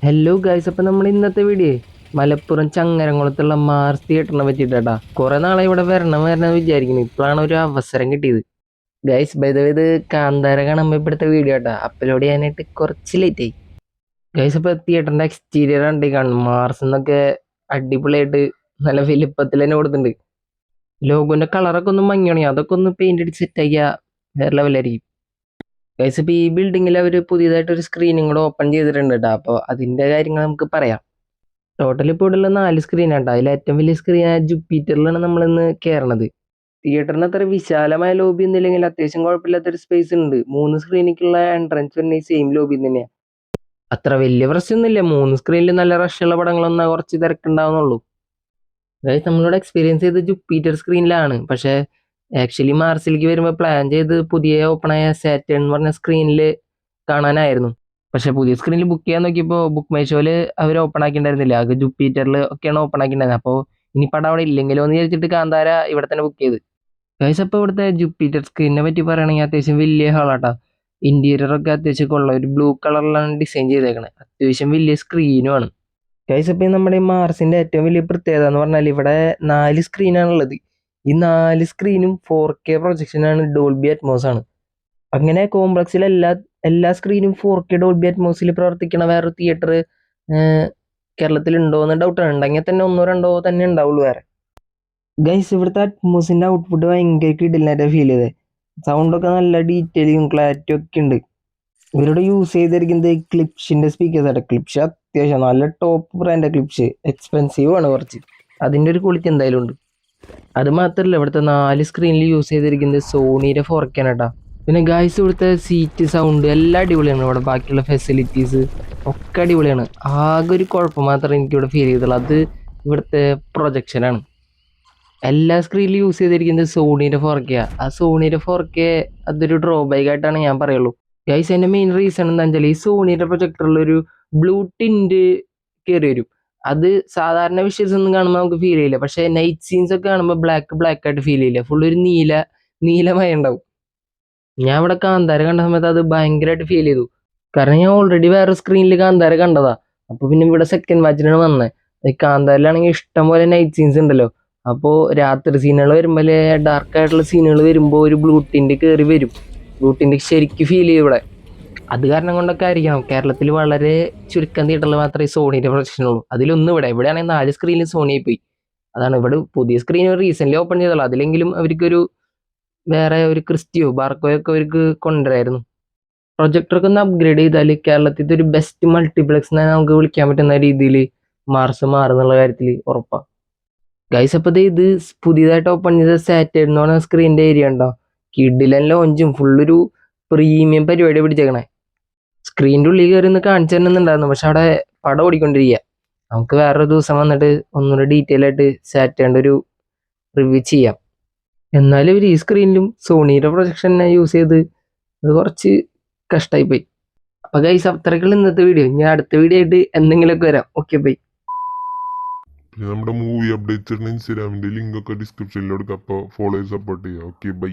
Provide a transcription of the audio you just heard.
Hello guys, അപ്പം നമ്മൾ ഇന്നത്തെ വീഡിയോ മലപ്പുറം ചങ്ങരംകുളത്തുള്ള മാർസ് തിയേറ്ററിനെ പറ്റിയിട്ടാ. കുറെ നാളെ ഇവിടെ വരണം വിചാരിക്കുന്നു. ഇപ്പോഴാണ് ഒരു അവസരം കിട്ടിയത്. ഗൈസ്, ബൈ ദ വേ, ഇത് കാന്താര കാണുമ്പോൾ ഇപ്പോഴത്തെ വീഡിയോ കേട്ടാ അപ്ലോഡ് ചെയ്യാനായിട്ട് കുറച്ച് ലേറ്റ് ആയി. ഗൈസ്, ഇപ്പോൾ തിയേറ്ററിന്റെ എക്സ്റ്റീരിയർ കണ്ടി കാണും. മാർസ് എന്നൊക്കെ അടിപൊളിയായിട്ട് നല്ല വലിപ്പത്തിൽ തന്നെ കൊടുത്തിട്ടുണ്ട്. ലോഗോന്റെ കളറൊക്കെ ഒന്ന് മങ്ങിയണി, അതൊക്കെ ഒന്ന് പെയിന്റ് അടിച്ച് സെറ്റ് ആക്കിയാൽ വേറെ ലെവലായിരിക്കും. ഗൈസ്, ഇപ്പോൾ ഈ ബിൽഡിങ്ങിൽ അവർ പുതിയതായിട്ട് ഒരു സ്ക്രീനും കൂടെ ഓപ്പൺ ചെയ്തിട്ടുണ്ട് കേട്ടോ. അപ്പോൾ അതിൻ്റെ കാര്യങ്ങൾ നമുക്ക് പറയാം. ടോട്ടൽ ഇപ്പോൾ ഇവിടെ ഉള്ള 4 സ്ക്രീനാണ് കേട്ടോ. അതിൽ ഏറ്റവും വലിയ സ്ക്രീൻ ജുപ്പിറ്ററിലാണ് നമ്മളിന്ന് കയറണത്. തിയേറ്ററിന് അത്ര വിശാലമായ ലോബി ഒന്നുമില്ലെങ്കിൽ അത്യാവശ്യം കുഴപ്പമില്ലാത്തൊരു സ്പേസ് ഉണ്ട്. 3 സ്ക്രീനിലേക്കുള്ള എൻട്രൻസ് തന്നെ സെയിം ലോബി തന്നെയാണ്. അത്ര വലിയ പ്രശ്നമൊന്നുമില്ല. 3 സ്ക്രീനിൽ നല്ല റഷുള്ള പടങ്ങളൊന്നും കുറച്ച് തിരക്കുണ്ടാവുന്നുള്ളൂ. അതായത് നമ്മളിവിടെ എക്സ്പീരിയൻസ് ചെയ്ത് ജുപ്പിറ്റർ സ്ക്രീനിലാണ്. പക്ഷേ ആക്ച്വലി മാർസിലേക്ക് വരുമ്പോൾ പ്ലാൻ ചെയ്ത് പുതിയ ഓപ്പണായ സാറ്റേൺ എന്ന് പറഞ്ഞ സ്ക്രീനിൽ കാണാനായിരുന്നു. പക്ഷെ പുതിയ സ്ക്രീനിൽ ബുക്ക് ചെയ്യാൻ നോക്കിയപ്പോൾ ബുക്ക് മൈ ഷോയിൽ അവർ ഓപ്പൺ ആക്കിയിട്ടുണ്ടായിരുന്നില്ല. അത് ജുപ്പിറ്ററിൽ ഒക്കെയാണ് ഓപ്പൺ ആക്കിയിട്ടുണ്ടായിരുന്നത്. അപ്പോൾ ഇനി പടം അവിടെ ഇല്ലെങ്കിലോ എന്ന് വിചാരിച്ചിട്ട് കാന്താര ഇവിടെ തന്നെ ബുക്ക് ചെയ്ത്. ഗൈസ്, അപ്പോൾ ഇവിടുത്തെ ജുപ്പിറ്റർ സ്ക്രീനിനെ പറ്റി പറയുകയാണെങ്കിൽ അത്യാവശ്യം വലിയ ഹാളാട്ടാ. ഇന്റീരിയർ ഒക്കെ അത്യാവശ്യം കൊള്ള ഒരു ബ്ലൂ കളറിലാണ് ഡിസൈൻ ചെയ്തേക്കണത്. അത്യാവശ്യം വലിയ സ്ക്രീനുമാണ്. ഗൈസ്, അപ്പോൾ നമ്മുടെ ഈ മാർസിന്റെ ഏറ്റവും വലിയ പ്രത്യേകത എന്ന് പറഞ്ഞാൽ ഇവിടെ 4 സ്ക്രീനാണുള്ളത്. ഈ 4 സ്ക്രീനും 4K പ്രൊജക്ഷനാണ്, ഡോൾബി അറ്റ്മോസ് ആണ്. അങ്ങനെ കോംപ്ലക്സിൽ എല്ലാ സ്ക്രീനും 4K ഡോൾബി അറ്റ്മോസിൽ പ്രവർത്തിക്കണ വേറൊരു തിയേറ്റർ കേരളത്തിൽ ഉണ്ടോ എന്ന് ഡൗട്ടാണ്. ഉണ്ടെങ്കിൽ തന്നെ 1-2 തന്നെ ഉണ്ടാവുള്ളൂ വേറെ. ഗൈസ്, ഇവിടുത്തെ അറ്റ്മോസിന്റെ ഔട്ട്പുട്ട് ഭയങ്കര കിടിലായിട്ട് ഫീൽ ചെയ്തേ. സൗണ്ടൊക്കെ നല്ല ഡീറ്റെയിലും ക്ലാരിറ്റിയും ഒക്കെ ഉണ്ട്. ഇവരോട് യൂസ് ചെയ്തിരിക്കുന്നത് ക്ലിപ്ഷിന്റെ സ്പീക്കേഴ്സ് ആണ്. ക്ലിപ്ഷ് അത്യാവശ്യം നല്ല ടോപ്പ് ബ്രാൻഡ്. ക്ലിപ്ഷ് എക്സ്പെൻസീവ് ആണ് കുറച്ച്. അതിൻ്റെ ഒരു ക്വാളിറ്റി എന്തായാലും ഉണ്ട്. അത് മാത്രമല്ല, ഇവിടുത്തെ 4 സ്ക്രീനിൽ യൂസ് ചെയ്തിരിക്കുന്നത് സോണിയുടെ 4K ആണ് കേട്ടോ. പിന്നെ ഗായ്സ്, ഇവിടുത്തെ സീറ്റ് സൗണ്ട് എല്ലാം അടിപൊളിയാണ്. ഇവിടെ ബാക്കിയുള്ള ഫെസിലിറ്റീസ് ഒക്കെ അടിപൊളിയാണ്. ആകെ ഒരു കുഴപ്പം മാത്രമേ എനിക്കിവിടെ ഫീൽ ചെയ്തുള്ളൂ. അത് ഇവിടുത്തെ പ്രൊജക്ഷനാണ്. എല്ലാ സ്ക്രീനിലും യൂസ് ചെയ്തിരിക്കുന്നത് സോണിയുടെ 4K. ആ സോണിയുടെ 4K അതൊരു ഡ്രോബാക്ക് ആയിട്ടാണ് ഞാൻ പറയുള്ളൂ. ഗൈസ്, എൻ്റെ മെയിൻ റീസൺ എന്താ വെച്ചാൽ ഈ സോണിയുടെ പ്രൊജക്ടറിൽ ഒരു ബ്ലൂ ടിൻറ്റ് കയറി വരും. അത് സാധാരണ വിഷ്വൽസ് ഒന്നും കാണുമ്പോൾ നമുക്ക് ഫീൽ ചെയ്യില്ല. പക്ഷേ നൈറ്റ് സീൻസ് ഒക്കെ കാണുമ്പോൾ ബ്ലാക്ക് ആയിട്ട് ഫീൽ ചെയ്യില്ല. ഫുൾ ഒരു നീലമയം ഉണ്ടാവും. ഞാൻ ഇവിടെ കാന്താര കണ്ട സമയത്ത് അത് ഭയങ്കരമായിട്ട് ഫീൽ ചെയ്തു. കാരണം ഞാൻ ഓൾറെഡി വേറെ സ്ക്രീനിൽ കാന്താര കണ്ടതാ. അപ്പോൾ പിന്നെ ഇവിടെ സെക്കൻഡ് വാച്ചിനാണ് വന്നത്. ഈ കാന്താരയിലാണെങ്കിൽ ഇഷ്ടം പോലെ നൈറ്റ് സീൻസ് ഉണ്ടല്ലോ. അപ്പോൾ രാത്രി സീനുകൾ വരുമ്പോൾ, ഡാർക്ക് ആയിട്ടുള്ള സീനുകൾ വരുമ്പോൾ ഒരു ബ്ലൂ ടിൻറ്റ് കയറി വരും. ബ്ലൂ ടിൻറ്റ് ശരിക്കും ഫീൽ ചെയ്യും ഇവിടെ. അത് കാരണം കൊണ്ടൊക്കെ ആയിരിക്കണം കേരളത്തിൽ വളരെ ചുരുക്കം തിയേറ്ററിൽ മാത്രമേ സോണിയുടെ പ്രൊജക്ഷൻ ഉള്ളൂ. അതിലൊന്നും ഇവിടെയാണെങ്കിൽ 4 സ്ക്രീനിൽ സോണിയായി പോയി. അതാണ് ഇവിടെ പുതിയ സ്ക്രീൻ റീസെന്റ് ഓപ്പൺ ചെയ്തുള്ളൂ. അതിലെങ്കിലും അവർക്കൊരു വേറെ ഒരു ക്രിസ്റ്റയോ ബാർക്കോയോ ഒക്കെ അവർക്ക് കൊണ്ടുവരായിരുന്നു. പ്രൊജക്ടറൊക്കെ ഒന്ന് അപ്ഗ്രേഡ് ചെയ്താൽ കേരളത്തിലത്തെ ഒരു ബെസ്റ്റ് മൾട്ടിപ്ലക്സ് എന്ന് നമുക്ക് വിളിക്കാൻ പറ്റുന്ന രീതിയിൽ മാർസ് മാറുന്നുള്ള കാര്യത്തിൽ ഉറപ്പാണ്. ഗൈസ്, അപ്പോൾ ഇത് പുതിയതായിട്ട് ഓപ്പൺ ചെയ്ത സാറ്റേൺ എന്ന് പറഞ്ഞ സ്ക്രീനിന്റെ ഏരിയ ഉണ്ടോ. കിഡിലൻ ലോഞ്ചും ഫുള്ളൊരു പ്രീമിയം പരിപാടി പിടിച്ചേക്കണേ. സ്ക്രീനിൻ്റെ ഉള്ളിൽ കയറി ഒന്ന് കാണിച്ചു തരുന്നുണ്ടായിരുന്നു. പക്ഷെ അവിടെ പടം ഓടിക്കൊണ്ടിരിക്കുക. നമുക്ക് വേറൊരു ദിവസം വന്നിട്ട് ഒന്നുകൂടി ഡീറ്റെയിൽ ആയിട്ട് സാറ്റേണിൻ്റെ ഒരു റിവ്യൂ ചെയ്യാം. എന്നാലും ഇവർ ഈ സ്ക്രീനിലും സോണിയുടെ പ്രൊജക്ഷൻ യൂസ് ചെയ്ത് അത് കുറച്ച് കഷ്ടമായി പോയി. അപ്പോൾ ഗൈസ്, അത്രയ്ക്കുള്ള ഇന്നത്തെ വീഡിയോ. ഞാൻ അടുത്ത വീഡിയോ ആയിട്ട് എന്തെങ്കിലുമൊക്കെ വരാം. Okay, bye. നമ്മുടെ മൂവി അപ്ഡേറ്റ്സ് ഇൻസ്റ്റാഗ്രാമിന്റെ ലിങ്ക് ഒക്കെ ഡിസ്ക്രിപ്ഷനിൽ കൊടുക്കാം. അപ്പോൾ ഫോളോ ചെയ്ത് സപ്പോർട്ട് ചെയ്യുക. Okay, by.